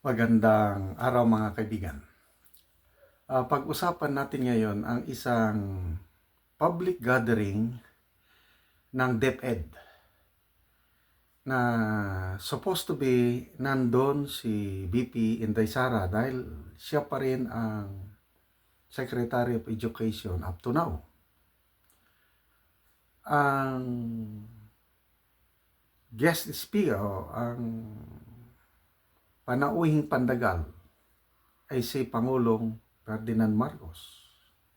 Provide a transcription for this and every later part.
Magandang araw mga kaibigan. Pag-usapan natin ngayon ang isang public gathering ng DepEd na supposed to be nandun si VP Inday Sara dahil siya pa rin ang Secretary of Education up to now. Ang guest speaker o ang panauhing pandagal ay si Pangulong Ferdinand Marcos.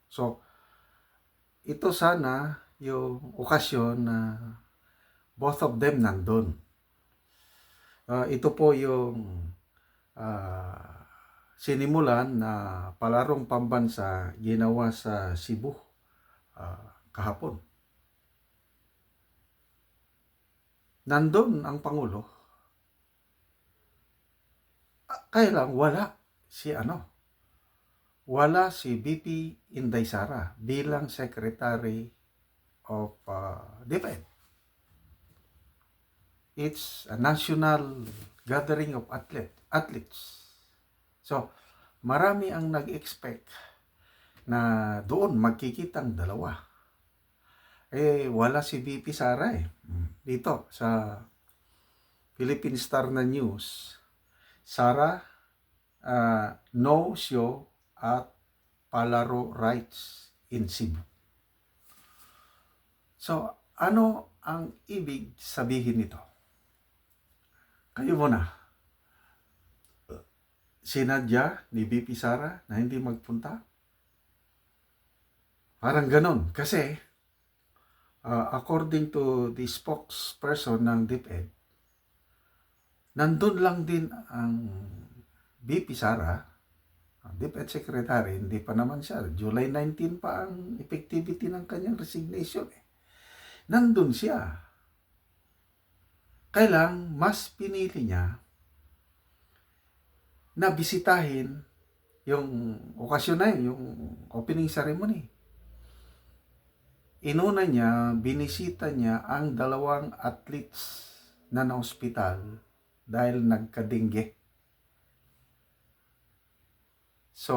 So, ito sana yung okasyon na both of them nandun. Ito po yung sinimulan na palarong pambansa ginawa sa Cebu kahapon. Nandun ang Pangulo. Kaya lang wala si VP Inday Sara bilang Secretary of DepEd. It's a national gathering of athletes. So, marami ang nag-expect na doon magkikitang dalawa. Wala si VP Sara dito sa Philippine Star na news. Sara, no show at palaro rights in Cebu. So, ano ang ibig sabihin nito? Kayo muna. Sinadya ni VP Sara na hindi magpunta? Parang ganon. Kasi, according to the spokesperson ng DepEd, nandun lang din ang VP Sara, ang DepEd Secretary, hindi pa naman siya. July 19 pa ang effectivity ng kanyang resignation. Nandun siya. Kailang mas pinili niya na bisitahin yung okasyon na yun, yung opening ceremony. Inuna niya, binisita niya ang dalawang athletes na na-ospital dahil nagkadingge. So,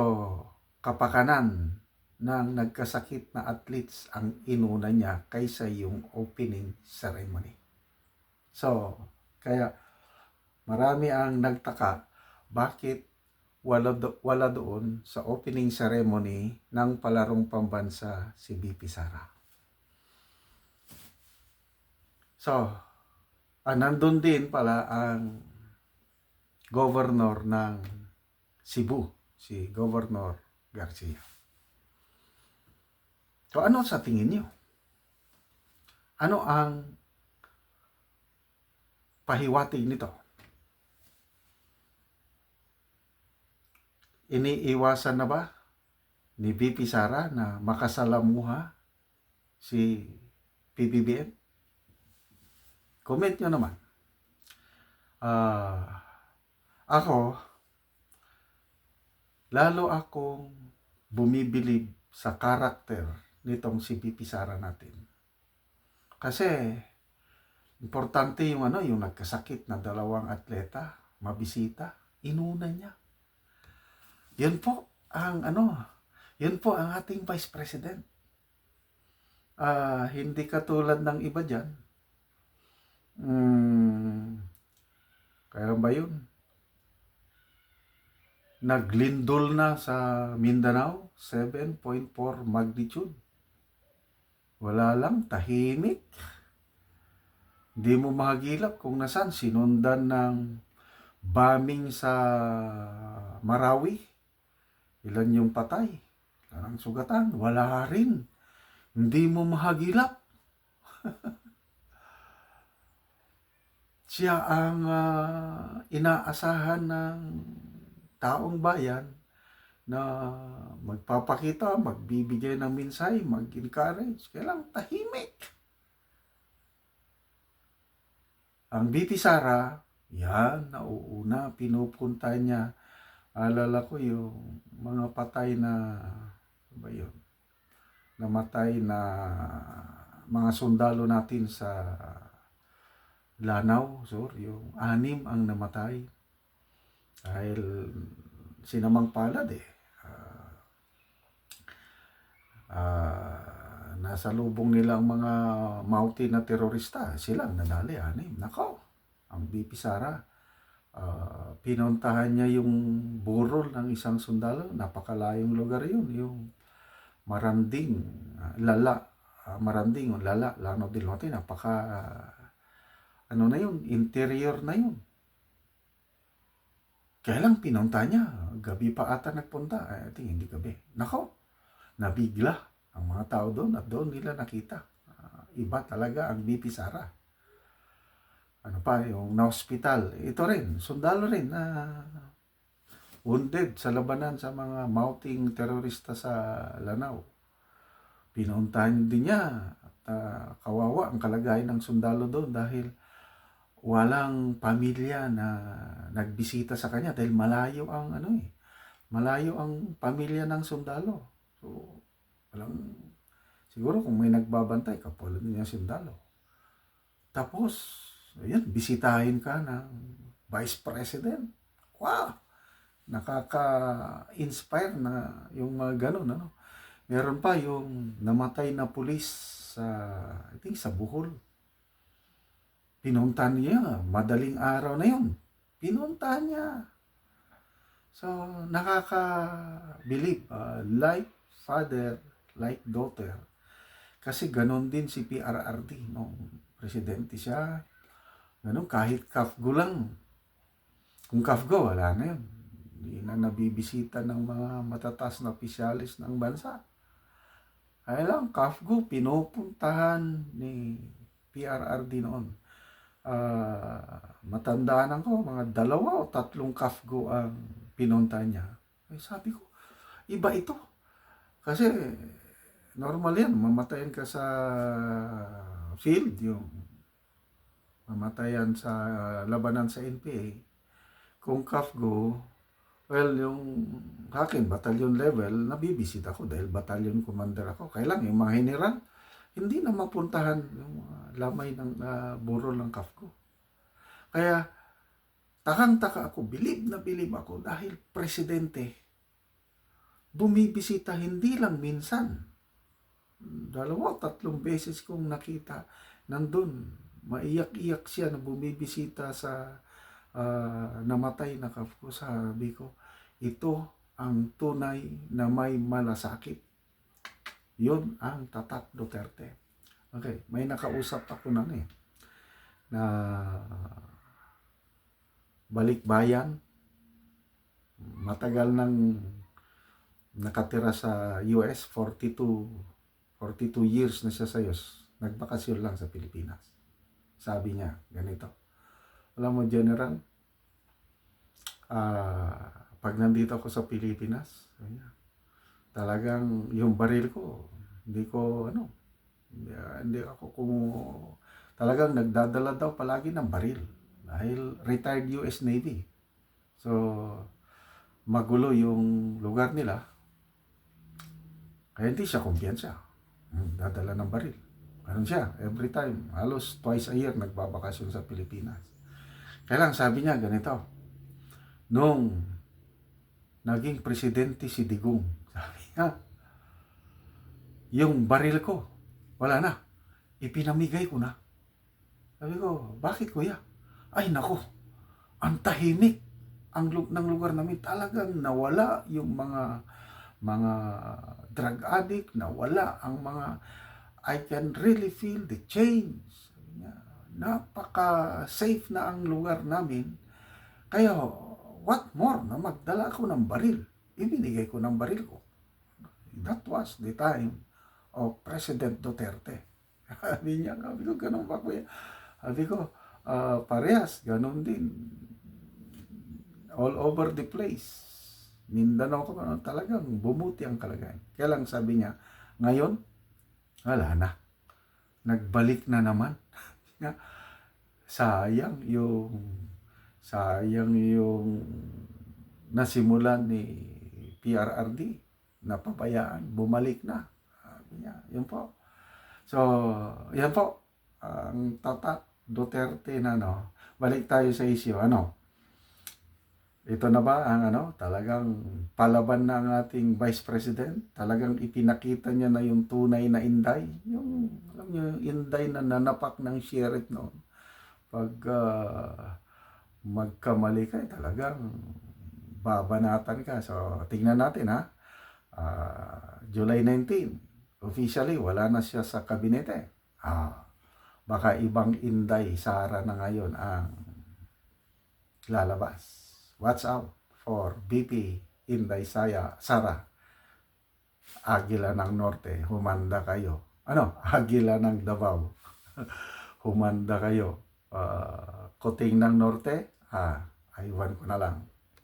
kapakanan ng nagkasakit na athletes ang inuna niya kaysa yung opening ceremony. So, kaya marami ang nagtaka bakit wala doon sa opening ceremony ng palarong pambansa si VP Sara. So, nandun din pala ang governor ng Cebu, si Governor Garcia. So, ano sa tingin niyo? Ano ang pahiwatig nito? Iniiwasan na ba ni VP Sara na makasalamuha si PBBM? Comment nyo naman. Ako, lalo akong bumibilib sa karakter nitong si VP Sara natin. Kasi, importante yung yung nagkasakit na dalawang atleta, mabisita, inuna niya. Yan po ang ating Vice President. Hindi katulad ng iba dyan. Kaya ba yun? Naglindol na sa Mindanao, 7.4 magnitude. Wala lang, tahimik. Hindi mo mahagilap kung nasaan. Sinundan ng bombing sa Marawi. Ilan yung patay? Ilan ang sugatan? Wala rin. Hindi mo mahagilap. Siya ang inaasahan ng taong bayan na magpapakita, magbibigay ng mensahe, mag-encourage. Kailang tahimik. Ang VP Sara, yan, nauuna, pinupunta niya. Alala ko yung mga patay na, namatay na mga sundalo natin sa Lanao, yung 6 ang namatay. Dahil sinamang palad nasa lubong nila ang mga Mauti na terorista. Silang nadali, anim. Nako, ang BP Sara, pinuntahan niya yung burol ng isang sundalo. Napakalayong lugar yun, yung Maranding, Maranding, Lanao del Norte, ano na yun, interior na yun. Kaya lang pinunta niya, gabi pa ata nagpunta, I think hindi gabi. Nako, nabigla ang mga tao doon at doon nila nakita. Iba talaga ang BP Sara. Ano pa, yung na-hospital, ito rin, sundalo rin na wounded sa labanan sa mga mouting terorista sa Lanao. Pinuntahan din niya at kawawa ang kalagayan ng sundalo doon dahil walang pamilya na nagbisita sa kanya dahil malayo ang pamilya ng sundalo. So, siguro kung may nagbabantay, kapulad niya sundalo. Tapos, ayan, bisitahin ka ng Vice President. Wow! Nakaka-inspire na yung mga ganun, ano? Meron pa yung namatay na pulis I think sa Bohol. Pinuntahan niya, madaling araw na yun. Pinuntahan niya. So, nakaka-believe, like father, like daughter. Kasi ganon din si PRRD nung presidente siya. Ganon, kahit kafgo lang. Kung kafgo, wala na yun. Hindi na nabibisita ng mga matatas na opisyalis ng bansa. Ay lang, kafgo, pinupuntahan ni PRRD noon. Matandaan ko, mga 2 o 3 kafgo ang pinunta niya. Ay, sabi ko, iba ito. Kasi normal yan, mamatayan ka sa field, yung mamatayan sa labanan sa NPA. Kung kafgo, well, yung akin, batalyon level, nabibisit ako dahil batalyon commander ako. Kaya lang, yung mga general, hindi na mapuntahan yung lamay ng burol ng kafgo. Kaya, takang-taka ako, bilib ako dahil presidente, bumibisita hindi lang minsan. 2 o 3 beses kong nakita, nandun, maiyak-iyak siya na bumibisita sa namatay na kafgo. Sabi ko, ito ang tunay na may malasakit. Yun ang tatak Duterte. Okay, may nakausap ako na balikbayan. Matagal nang nakatira sa US, 42 years na siya sa US. Nagbakasyon lang sa Pilipinas. Sabi niya, ganito. Alam mo, General, pag nandito ako sa Pilipinas, talagang yung baril ko, hindi ako talagang nagdadala daw palagi ng baril dahil retired US Navy. So, magulo yung lugar nila, kaya hindi siya kumpiyansa. Dadala ng baril. Ganun siya, every time, halos twice a year nagbabakasyon sa Pilipinas. Kaya lang sabi niya ganito, nung naging presidente si Digong, sabi niya, yung baril ko, wala na, ipinamigay ko na. Sabi ko, bakit kuya? Ay nako, ang tahimik ng lugar namin, talagang nawala yung mga drug addict, nawala ang mga, I can really feel the change. Sabi niya, napaka-safe na ang lugar namin. Kaya, what more na magdala ako ng baril? Ibinigay ko ng baril ko. That was the time of President Duterte. Sabi ko, ganun ba kuya? Sabi ko, parehas, ganun din. All over the place. Mindanao ko, talagang bumuti ang kalagayan. Kaya lang sabi niya, ngayon, wala na. Nagbalik na naman. sayang yung nasimulan ni PRRD, napabayaan, bumalik na. Sabi niya, yun po. So, yan po, ang tatak Duterte na, balik tayo sa issue, Ito na ba ang talagang palaban ng ating Vice President? Talagang ipinakita niya na yung tunay na Inday. Yung, alam niyo, yung Inday na nanapak ng sheriff noon. Pag magkamali ka, talagang babanatan ka. So, tingnan natin ha. July 19, officially, wala na siya sa kabinete. Baka ibang Inday Sara na ngayon ang lalabas. Watch out for BP Inday Sara. Agila ng Norte, humanda kayo. Agila ng Davao, humanda kayo. Kuting ng Norte, aywan ko na lang.